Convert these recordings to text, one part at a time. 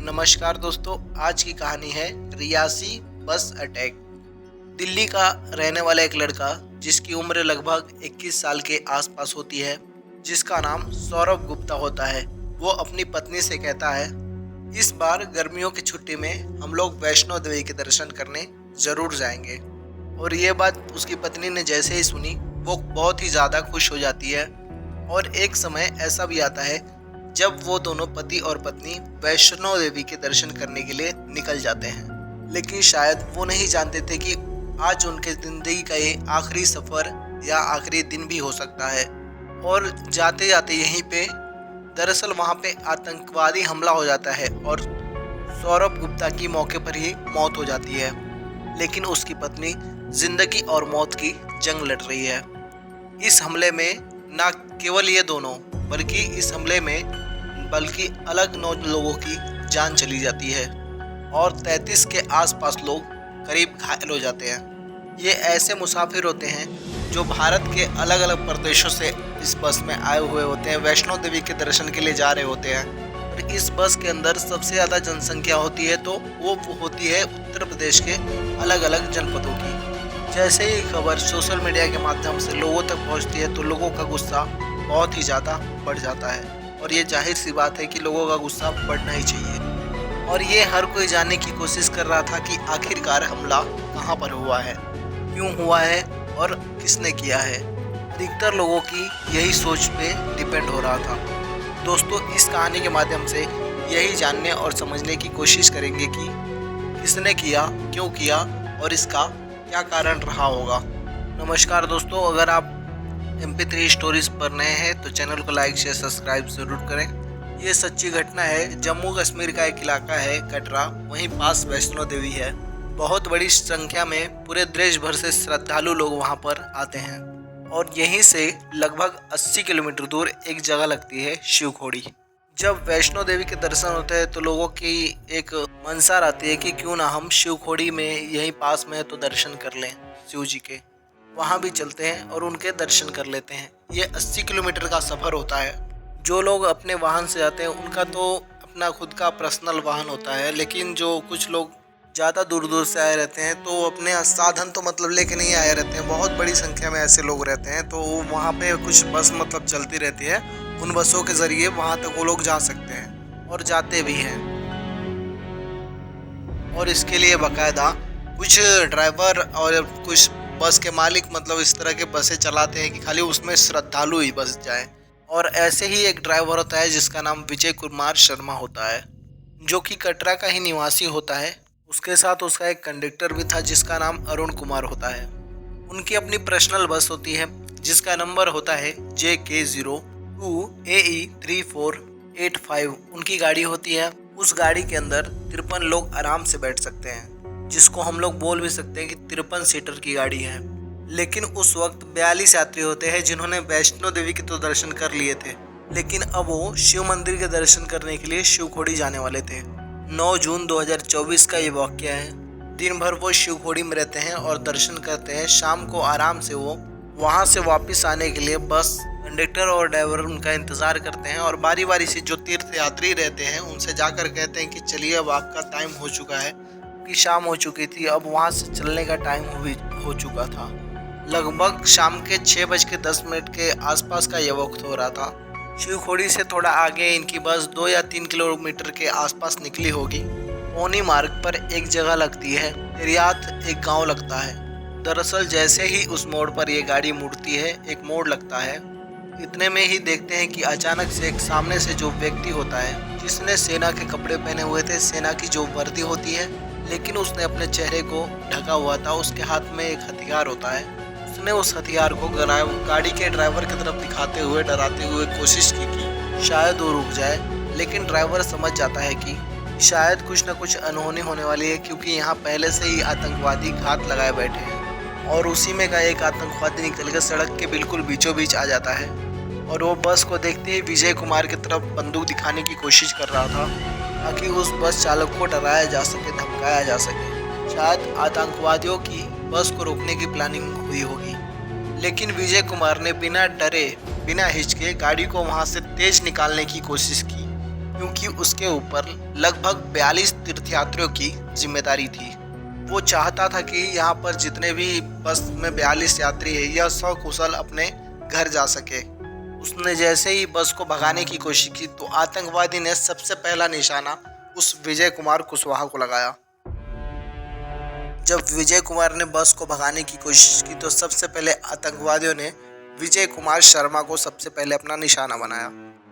नमस्कार दोस्तों, आज की कहानी है रियासी बस अटैक। दिल्ली का रहने वाला एक लड़का जिसकी उम्र लगभग 21 साल के आसपास होती है, जिसका नाम सौरभ गुप्ता होता है, वो अपनी पत्नी से कहता है, इस बार गर्मियों की छुट्टी में हम लोग वैष्णो देवी के दर्शन करने जरूर जाएंगे। और ये बात उसकी पत्नी ने जैसे ही सुनी, वो बहुत ही ज़्यादा खुश हो जाती है। और एक समय ऐसा भी आता है जब वो दोनों पति और पत्नी वैष्णो देवी के दर्शन करने के लिए निकल जाते हैं, लेकिन शायद वो नहीं जानते थे कि आज उनके जिंदगी का ये आखिरी सफर या आखिरी दिन भी हो सकता है। और जाते जाते यहीं पे दरअसल वहाँ पे आतंकवादी हमला हो जाता है और सौरभ गुप्ता की मौके पर ही मौत हो जाती है। लेकिन उसकी पत्नी जिंदगी और मौत की जंग लड़ रही है। इस हमले में न केवल ये दोनों बल्कि इस हमले में अलग 9 लोगों की जान चली जाती है और 33 के आसपास लोग करीब घायल हो जाते हैं। ये ऐसे मुसाफिर होते हैं जो भारत के अलग अलग प्रदेशों से इस बस में आए हुए होते हैं, वैष्णो देवी के दर्शन के लिए जा रहे होते हैं। और इस बस के अंदर सबसे ज़्यादा जनसंख्या होती है तो वो होती है उत्तर प्रदेश के अलग अलग जनपदों की। जैसे ही खबर सोशल मीडिया के माध्यम से लोगों तक पहुंचती है तो लोगों का गुस्सा बहुत ही ज़्यादा बढ़ जाता है। और ये जाहिर सी बात है कि लोगों का गुस्सा बढ़ना ही चाहिए। और ये हर कोई जानने की कोशिश कर रहा था कि आखिरकार हमला कहाँ पर हुआ है, क्यों हुआ है और किसने किया है। अधिकतर लोगों की यही सोच पे डिपेंड हो रहा था। दोस्तों, इस कहानी के माध्यम से यही जानने और समझने की कोशिश करेंगे कि किसने किया, क्यों किया और इसका क्या कारण रहा होगा। नमस्कार दोस्तों, अगर आप MP3 स्टोरीज पर नए हैं तो चैनल को लाइक शेयर सब्सक्राइब जरूर करें। ये सच्ची घटना है। जम्मू कश्मीर का एक इलाका है कटरा, वहीं पास वैष्णो देवी है। बहुत बड़ी संख्या में पूरे देश भर से श्रद्धालु लोग वहां पर आते हैं और यहीं से लगभग 80 किलोमीटर दूर एक जगह लगती है शिवखोड़ी। जब वैष्णो देवी के दर्शन होते हैं तो लोगों की एक मनसा रहती है कि क्यों ना हम शिवखोड़ी में यहीं पास में तो दर्शन कर लें शिव जी के, वहाँ भी चलते हैं और उनके दर्शन कर लेते हैं। ये 80 किलोमीटर का सफ़र होता है। जो लोग अपने वाहन से जाते हैं उनका तो अपना खुद का पर्सनल वाहन होता है, लेकिन जो कुछ लोग ज़्यादा दूर दूर से आए रहते हैं तो अपने साधन तो मतलब लेके नहीं आए रहते हैं। बहुत बड़ी संख्या में ऐसे लोग रहते हैं तो वहाँ पे कुछ बस मतलब चलती रहती है, उन बसों के ज़रिए वहाँ तक वो लोग जा सकते हैं और जाते भी हैं। और इसके लिए बाकायदा कुछ ड्राइवर और कुछ बस के मालिक मतलब इस तरह के बसें चलाते हैं कि खाली उसमें श्रद्धालु ही बस जाए। और ऐसे ही एक ड्राइवर होता है जिसका नाम विजय कुमार शर्मा होता है, जो कि कटरा का ही निवासी होता है। उसके साथ उसका एक कंडक्टर भी था जिसका नाम अरुण कुमार होता है। उनकी अपनी पर्सनल बस होती है जिसका नंबर होता है JK02AE3485। उनकी गाड़ी होती है। उस गाड़ी के अंदर 53 लोग आराम से बैठ सकते हैं, जिसको हम लोग बोल भी सकते हैं कि 53 सीटर की गाड़ी है। लेकिन उस वक्त 42 यात्री होते हैं जिन्होंने वैष्णो देवी के तो दर्शन कर लिए थे, लेकिन अब वो शिव मंदिर के दर्शन करने के लिए शिवखोड़ी जाने वाले थे। 9 जून 2024 का ये वाकया है। दिन भर वो शिवखोड़ी में रहते हैं और दर्शन करते हैं। शाम को आराम से वो वहाँ से वापस आने के लिए बस कंडक्टर और ड्राइवर उनका इंतज़ार करते हैं और बारी बारी से जो तीर्थ यात्री रहते हैं उनसे जाकर कहते हैं कि चलिए अब आपका टाइम हो चुका है, कि शाम हो चुकी थी, अब वहाँ से चलने का टाइम हो चुका था। लगभग शाम के 6:10 के आसपास का यह वक्त हो रहा था। शिवखोड़ी से थोड़ा आगे इनकी बस 2 या 3 किलोमीटर के आसपास निकली होगी। पौनी मार्ग पर एक जगह लगती है, रियात एक गांव लगता है। दरअसल जैसे ही उस मोड़ पर यह गाड़ी मुड़ती है, एक मोड़ लगता है, इतने में ही देखते हैं कि अचानक से एक सामने से जो व्यक्ति होता है, जिसने सेना के कपड़े पहने हुए थे, सेना की जो वर्दी होती है, लेकिन उसने अपने चेहरे को ढका हुआ था, उसके हाथ में एक हथियार होता है। उसने उस हथियार को गाड़ी के ड्राइवर की तरफ दिखाते हुए डराते हुए कोशिश की कि शायद वो रुक जाए, लेकिन ड्राइवर समझ जाता है कि शायद कुछ न कुछ अनहोनी होने वाली है, क्योंकि यहाँ पहले से ही आतंकवादी घात लगाए बैठे हैं। और उसी में का एक आतंकवादी निकलकर सड़क के बिल्कुल बीचों बीच आ जाता है और वो बस को देखते ही विजय कुमार की तरफ बंदूक दिखाने की कोशिश कर रहा था, ताकि उस बस चालक को डराया जा सके, धमकाया जा सके। शायद आतंकवादियों की बस को रोकने की प्लानिंग हुई होगी, लेकिन विजय कुमार ने बिना डरे बिना हिचके गाड़ी को वहां से तेज निकालने की कोशिश की क्योंकि उसके ऊपर लगभग 42 तीर्थयात्रियों की जिम्मेदारी थी। वो चाहता था कि यहाँ पर जितने भी बस में 42 यात्री है यह सकुशल अपने घर जा सके। उसने जैसे ही बस को भगाने की कोशिश की तो आतंकवादी ने सबसे पहला निशाना उस विजय कुमार कुशवाहा को लगाया। जब विजय कुमार ने बस को भगाने की कोशिश की तो सबसे पहले आतंकवादियों ने विजय कुमार शर्मा को सबसे पहले अपना निशाना बनाया।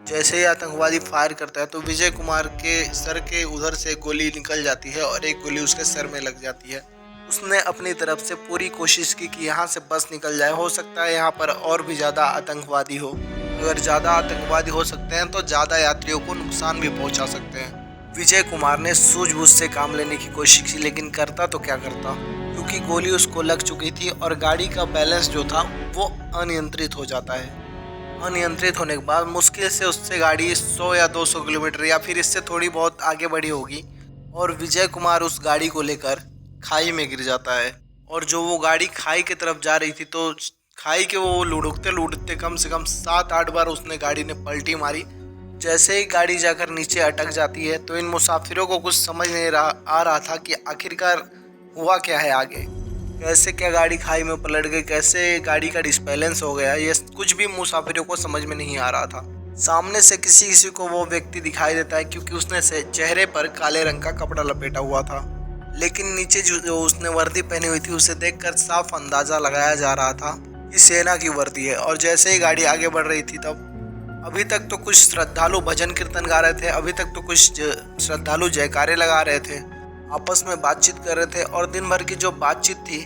जैसे ही आतंकवादी फायर करता है तो विजय कुमार के सर के उधर से गोली निकल जाती है और एक गोली उसके सर में लग जाती है। उसने अपनी तरफ से पूरी कोशिश की कि यहाँ से बस निकल जाए, हो सकता है यहाँ पर और भी ज़्यादा आतंकवादी हो। अगर ज़्यादा आतंकवादी हो सकते हैं तो ज़्यादा यात्रियों को नुकसान भी पहुँचा सकते हैं। विजय कुमार ने सूझबूझ से काम लेने की कोशिश की, लेकिन करता तो क्या करता, क्योंकि गोली उसको लग चुकी थी और गाड़ी का बैलेंस जो था वो अनियंत्रित हो जाता है। अनियंत्रित होने के बाद मुश्किल से उससे गाड़ी 100 या 200 किलोमीटर या फिर इससे थोड़ी बहुत आगे बढ़ी होगी और विजय कुमार उस गाड़ी को लेकर खाई में गिर जाता है। और जो वो गाड़ी खाई की तरफ जा रही थी तो खाई के वो लुढ़कते लुढ़कते कम से कम 7-8 बार उसने गाड़ी ने पलटी मारी। जैसे ही गाड़ी जाकर नीचे अटक जाती है तो इन मुसाफिरों को कुछ समझ नहीं आ रहा था कि आखिरकार हुआ क्या है आगे। कैसे क्या गाड़ी खाई में पलट गई, कैसे गाड़ी का डिस्बैलेंस हो गया, ये कुछ भी मुसाफिरों को समझ में नहीं आ रहा था। सामने से किसी किसी को वो व्यक्ति दिखाई देता है क्योंकि उसने चेहरे पर काले रंग का कपड़ा लपेटा हुआ था, लेकिन नीचे जो उसने वर्दी पहनी हुई थी उसे देखकर साफ अंदाजा लगाया जा रहा था कि सेना की वर्दी है। और जैसे ही गाड़ी आगे बढ़ रही थी तब अभी तक तो कुछ श्रद्धालु भजन कीर्तन गा रहे थे, अभी तक तो कुछ श्रद्धालु जयकारे लगा रहे थे, आपस में बातचीत कर रहे थे और दिन भर की जो बातचीत थी